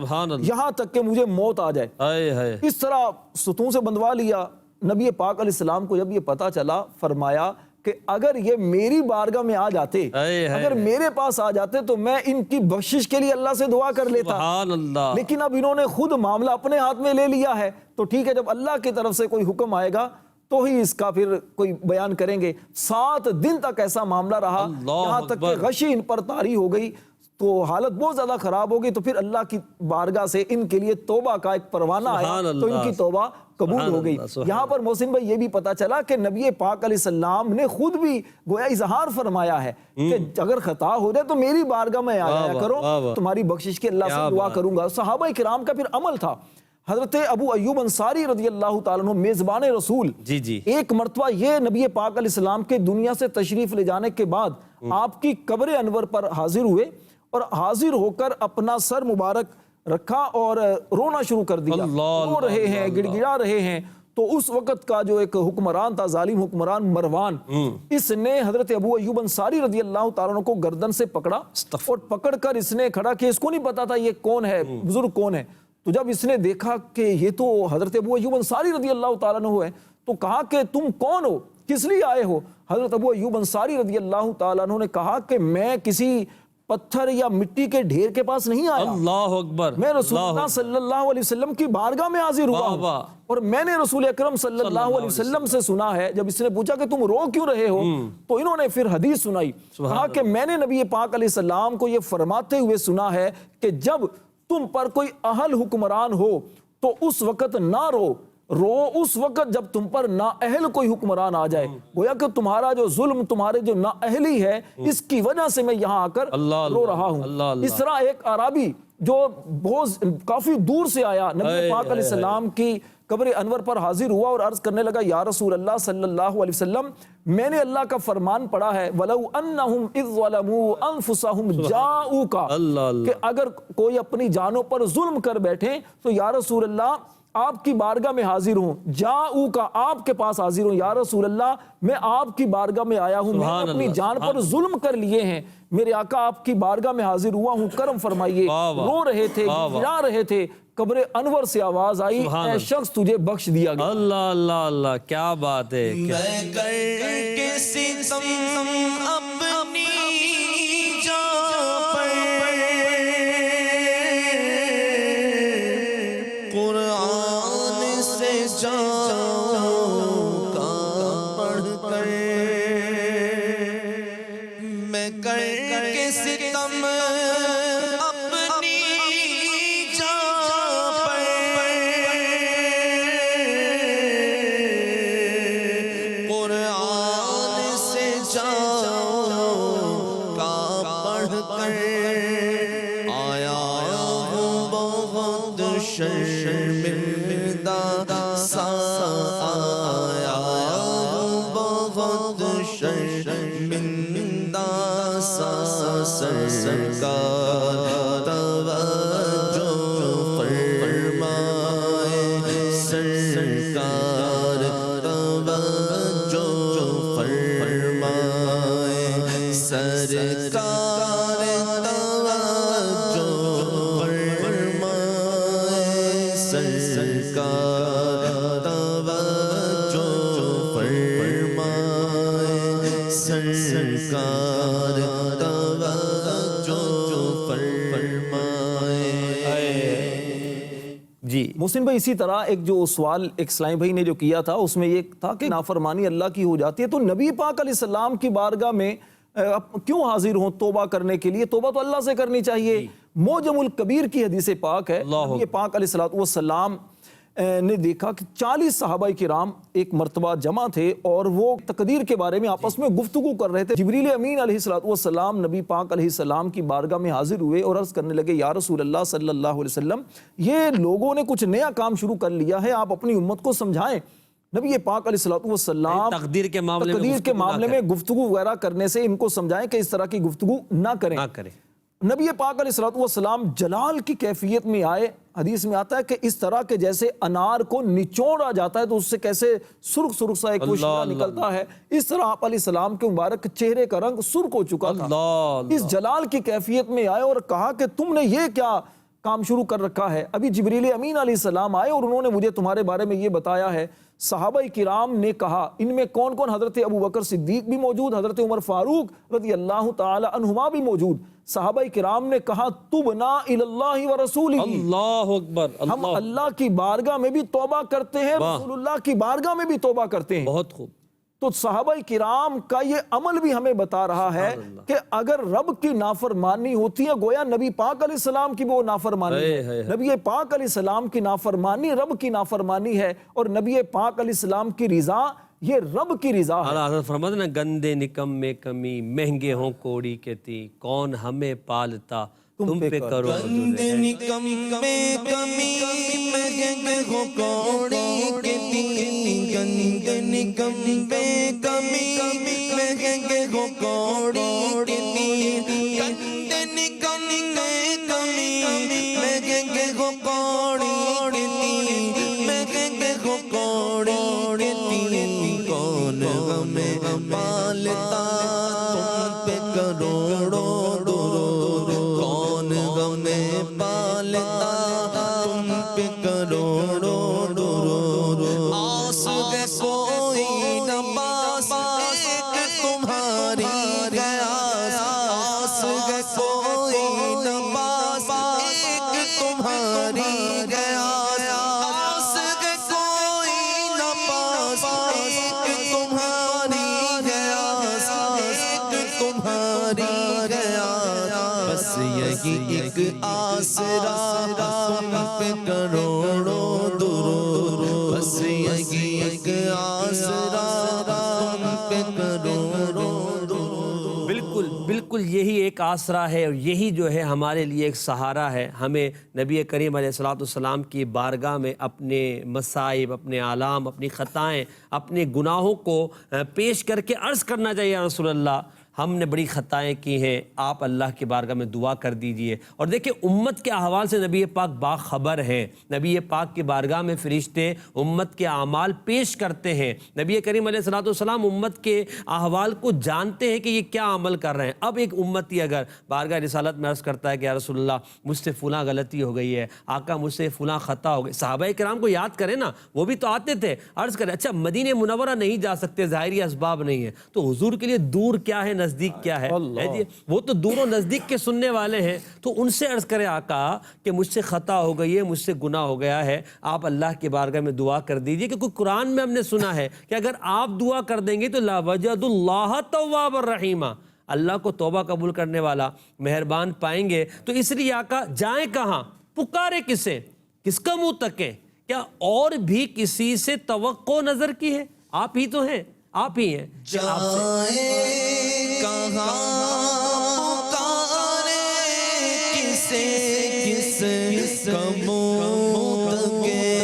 یہاں تک کہ مجھے موت آ جائے۔ اس طرح ستون سے بندھوا لیا۔ نبی پاک علیہ السلام کو جب یہ پتا چلا، فرمایا کہ اگر یہ میری بارگاہ میں آ جاتے، اگر میرے پاس آ جاتے تو میں ان کی بخشش کے لیے اللہ سے دعا کر لیتا، لیکن اب انہوں نے خود معاملہ اپنے ہاتھ میں لے لیا ہے، تو ٹھیک ہے، جب اللہ کی طرف سے کوئی حکم آئے گا تو ہی اس کا پھر کوئی بیان کریں گے۔ 7 دن تک ایسا معاملہ رہا، یہاں تک کہ غشی ان پر طاری ہو گئی، تو حالت بہت زیادہ خراب ہوگی، تو پھر اللہ کی بارگاہ سے ان کے لیے توبہ کا ایک پروانہ آیا، تو ان کی توبہ قبول ہو گئی۔ یہاں پر محسن بھائی یہ بھی پتا چلا کہ نبی پاک علیہ السلام نے خود بھی گویا اظہار فرمایا ہے کہ اگر خطا ہو جائے تو میری بارگاہ میں آ جایا کرو، تمہاری بخشش کے اللہ سے دعا کروں گا۔ صحابہ کرام کا پھر عمل تھا۔ حضرت ابو ایوب انصاری رضی اللہ تعالیٰ عنہ، میزبان رسول، ایک مرتبہ یہ نبی پاک علیہ السلام کے دنیا سے تشریف لے جانے کے بعد آپ کی قبر انور پر حاضر ہوئے، اور حاضر ہو کر اپنا سر مبارک رکھا اور رونا شروع کر دیا، رو رہے ہیں، گڑ گڑا رہے ہیں۔ تو اس وقت کا جو ایک حکمران تھا، ظالم حکمران مروان، اس نے حضرت ابو ایوب انصاری رضی اللہ تعالیٰ عنہ کو گردن سے پکڑا اور پکڑ کر اس نے کھڑا کیا۔ اس کو نہیں پتا تھا یہ کون ہے، بزرگ کون ہے۔ تو جب اس نے دیکھا کہ یہ تو حضرت ابو ایوب انصاری رضی اللہ تعالیٰ عنہ ہے، تو کہا کہ تم کون ہو، کس لیے آئے ہو؟ حضرت ابو ایوب انصاری رضی اللہ تعالیٰ عنہ نے کہا کہ میں کسی پتھر یا مٹی کے ڈھیر کے پاس نہیں آیا، اللہ اکبر، میں رسول اللہ صلی اللہ علیہ وسلم کی بارگاہ میں حاضر ہوا ہوں، اور میں نے رسول اکرم صلی اللہ علیہ وسلم سے سنا ہے۔ جب اس نے پوچھا کہ تم رو کیوں رہے ہو، تو انہوں نے پھر حدیث سنائی، کہا کہ میں نے نبی پاک علیہ السلام کو یہ فرماتے ہوئے سنا ہے کہ جب تم پر کوئی اہل حکمران ہو تو اس وقت نہ رو اس وقت جب تم پر نااہل کوئی حکمران آ جائے، گویا کہ تمہارا جو ظلم، تمہارے جو نااہلی ہے، اس کی وجہ سے میں یہاں آ کر رو رہا ہوں۔ اس طرح ایک عربی جو بہت کافی دور سے آیا، نبی پاک علیہ السلام کی قبر انور پر حاضر ہوا اور عرض کرنے لگا یا رسول اللہ صلی اللہ علیہ وسلم میں نے اللہ کا فرمان پڑھا ہے وَلَوْ أَنَّهُمْ إِذْ ظَلَمُوا أَنفُسَهُمْ جَاءُوكَ کہ اگر کوئی اپنی جانوں پر ظلم کر بیٹھے تو یا رسول اللہ آپ کی بارگاہ میں حاضر ہوں، جاؤکا آپ کے پاس حاضر ہوں، یا رسول اللہ میں آپ کی بارگاہ میں آیا ہوں، میں نے اپنی جان پر ظلم کر لیے ہیں، میرے آقا آپ کی بارگاہ میں حاضر ہوا ہوں، کرم فرمائیے۔ رو رہے تھے، گڑا رہے تھے، قبر انور سے آواز آئی اے شخص تجھے بخش دیا گیا۔ اللہ اللہ اللہ کیا بات ہے۔ میں کر کے ستم اپنی جان پر قرآن سے جاؤں کا پڑھ کر، میں کر کے ستم اپنی جان پر قرآن سے جاؤں کا پڑھ کر آیا ہوں بہت شرمندہ سا، آیا ہوں بہت شرمندہ سا، سرکار توجہ فرمائے، سرکار توجہ فرمائے، سرکار توجہ فرمائے، سرکار توجہ فرمائے، سرکار توجہ فرمائے۔ جی محسن بھائی اسی طرح ایک جو سوال ایک اسلامی بھائی نے جو کیا تھا اس میں یہ تھا کہ نافرمانی اللہ کی ہو جاتی ہے تو نبی پاک علیہ السلام کی بارگاہ میں کیوں حاضر ہوں توبہ کرنے کے لیے؟ توبہ تو اللہ سے کرنی چاہیے۔ موجم الکبیر کی حدیث پاک ہے، نبی پاک علیہ السلام نے دیکھا کہ 40 صحابہ کرام ایک مرتبہ جمع تھے اور وہ تقدیر کے بارے میں آپس میں گفتگو کر رہے تھے۔ جبریل امین علیہ السلام نبی پاک علیہ السلام کی بارگاہ میں حاضر ہوئے اور عرض کرنے لگے یا رسول اللہ صلی اللہ علیہ وسلم یہ لوگوں نے کچھ نیا کام شروع کر لیا ہے، آپ اپنی امت کو سمجھائیں۔ نبی پاک علیہ السلام تقدیر کے معاملے میں گفتگو وغیرہ کرنے سے ان کو سمجھائیں کہ اس طرح کی گفتگو نہ کریں۔ نبی پاک علیہ السلام جلال کی کیفیت میں آئے، حدیث میں آتا ہے کہ اس طرح کے جیسے انار کو نچوڑا جاتا ہے تو اس سے کیسے سرخ سرخ سا ایک خوشبو نکلتا ہے، اس طرح آپ علیہ السلام کے مبارک چہرے کا رنگ سرخ ہو چکا تھا۔ اس جلال کی کیفیت میں آئے اور کہا کہ تم نے یہ کیا کام شروع کر رکھا ہے؟ ابھی جبریل امین علیہ السلام آئے اور انہوں نے مجھے تمہارے بارے میں یہ بتایا ہے۔ صحابہ کرام نے کہا، ان میں کون کون؟ حضرت ابو بکر صدیق بھی موجود، حضرت عمر فاروق رضی اللہ تعالی عنہما بھی موجود۔ صحابہ کرام نے کہا تبنا الی اللہ ورسولہ، اللہ اکبر، ہم اللہ کی بارگاہ میں بھی توبہ کرتے ہیں، رسول اللہ کی بارگاہ میں بھی توبہ کرتے ہیں۔ بہت خوب۔ تو صحابہ کرام کا یہ عمل بھی ہمیں بتا رہا ہے کہ اگر رب کی نافرمانی ہوتی ہے گویا نبی پاک علیہ السلام کی وہ نافرمانی ہے، نبی پاک علیہ السلام کی نافرمانی رب کی نافرمانی ہے، اور نبی پاک علیہ السلام کی رضا یہ رب کی رضا ہے۔ حضرت فرماتے ہیں نا گندے نکم میں کمی، مہنگے ہوں کوڑی کے تی، کون ہمیں پالتا تم پہ کرو گندے نکم میں کمی، مہنگے ہوں کوڑی کے تی، گندے نکم میں کمی، مہنگے ہوں کوڑی کے تی، گندے نکم میں کمی، مہنگے ہوں کوڑی کے تی، مہنگے ہوں کوڑی کے تی، کون ہمیں پالتا تم پہ کروڑوں درود، کون ہمیں پالتا تم پہ کروڑوں درود، آس ہے کوئی نہ پاس ایک تمہاری گیاس، آس ہے کوئی نہ پاس ایک تمہاری گیاس، آس ہے کوئی نہ پاس ایک تمہاری گیاس، ایک تمہاری گیاس، بس یہی ایک آسرا تم پہ کروڑوں درود، بس یہی ایک آسرا تم پہ کروڑوں درود۔ بالکل بالکل یہی ایک آسرا ہے اور یہی جو ہے ہمارے لیے ایک سہارا ہے. ہمیں نبی کریم علیہ الصلوۃ والسلام کی بارگاہ میں اپنے مصائب، اپنے آلام، اپنی خطائیں، اپنے گناہوں کو پیش کر کے عرض کرنا چاہیے، یا رسول اللہ ہم نے بڑی خطائیں کی ہیں، آپ اللہ کی بارگاہ میں دعا کر دیجئے. اور دیکھیں امت کے احوال سے نبی پاک باخبر ہیں. نبی پاک کی بارگاہ میں فرشتے امت کے اعمال پیش کرتے ہیں. نبی کریم علیہ الصلوۃ والسلام امت کے احوال کو جانتے ہیں کہ یہ کیا عمل کر رہے ہیں. اب ایک امتی اگر بارگاہ رسالت میں عرض کرتا ہے کہ یا رسول اللہ مجھ سے فلاں غلطی ہو گئی ہے، آقا مجھ سے فلاں خطا ہو گئی. صحابہ کرام کو یاد کریں نا، وہ بھی تو آتے تھے. عرض کریں اچھا مدینہ منورہ نہیں جا سکتے، ظاہری اسباب نہیں ہے، تو حضور کے لیے دور کیا ہے نزدیک کیا ہے؟ وہ تو دور و نزدیک کے سننے والے ہیں. تو ان سے عرض کرے آقا کہ مجھ سے خطا ہو گئی ہے، مجھ سے گناہ ہو گیا ہے، آپ اللہ کی بارگاہ میں دعا کر دیجئے. کیونکہ قرآن میں ہم نے سنا ہے کہ اگر آپ دعا کر دیں گے تو لا وجد اللہ تواب الرحیم، اللہ کو توبہ قبول کرنے والا مہربان پائیں گے. تو اس لیے آقا جائیں کہاں، پکارے کسے، کس کا منہ تکے؟ کیا اور بھی کسی سے توقع نظر کی ہے؟ آپ ہی تو ہیں، آپ ہی ہیں. جائے کہاں پکارے کسے، کس کا منہ تکے،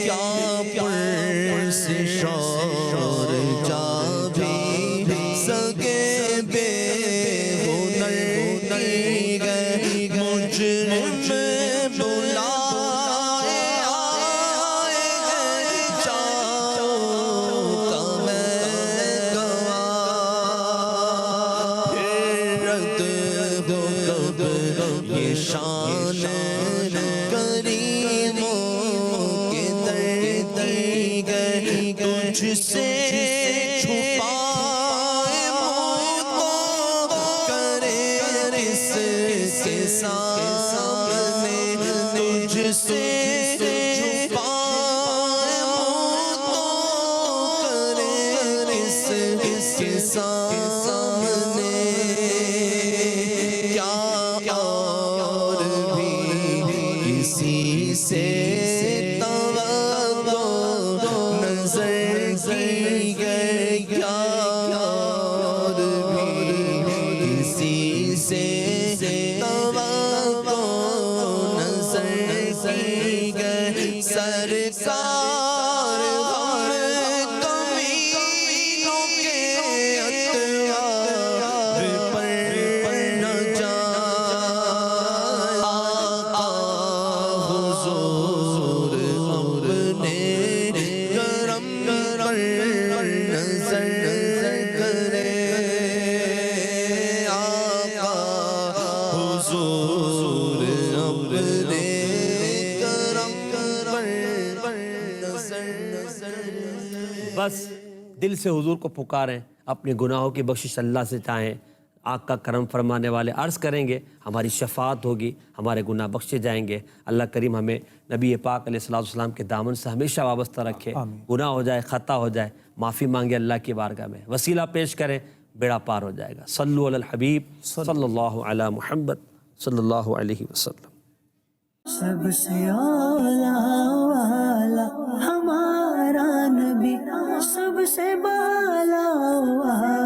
کیا پرسش اور جا بھی سکے بے ہنر کی گئے مجرم بلائے آئے ہیں چاہوں کا میں گواہ، پھر رد ہو کب یہ شان کریموں کے در دی گئے، تجھ سے چھپائے منہ تو کرے کس کے سامنے، تجھ سے چھپائے منہ تو کرے کس کے سامنے. کیا اور بھی کسی سے توقع نظر کی گئے، کیا اور بھی کسی سے توقع نظر کی گئے. سرکار ہر کمینوں کے اتوار پر نہ جائے، آقا حضور اپنے کرم پر نظر کرے، آقا حضور اپنے کرم پر نظر کرے. بس دل سے حضور کو پکاریں، اپنے گناہوں کی بخشش اللہ سے چاہیں. آقا کرم فرمانے والے عرض کریں گے، ہماری شفاعت ہوگی، ہمارے گناہ بخشے جائیں گے. اللہ کریم ہمیں نبی پاک علیہ الصلوۃ والسلام کے دامن سے ہمیشہ وابستہ رکھے. گناہ ہو جائے، خطا ہو جائے، معافی مانگے اللہ کی بارگاہ میں، وسیلہ پیش کریں، بیڑا پار ہو جائے گا. صلو علی الحبیب صلی اللہ علی محمد صلی اللہ علیہ وسلم. سب سے اولا والا ہمارا نبی، سب سے بالا والا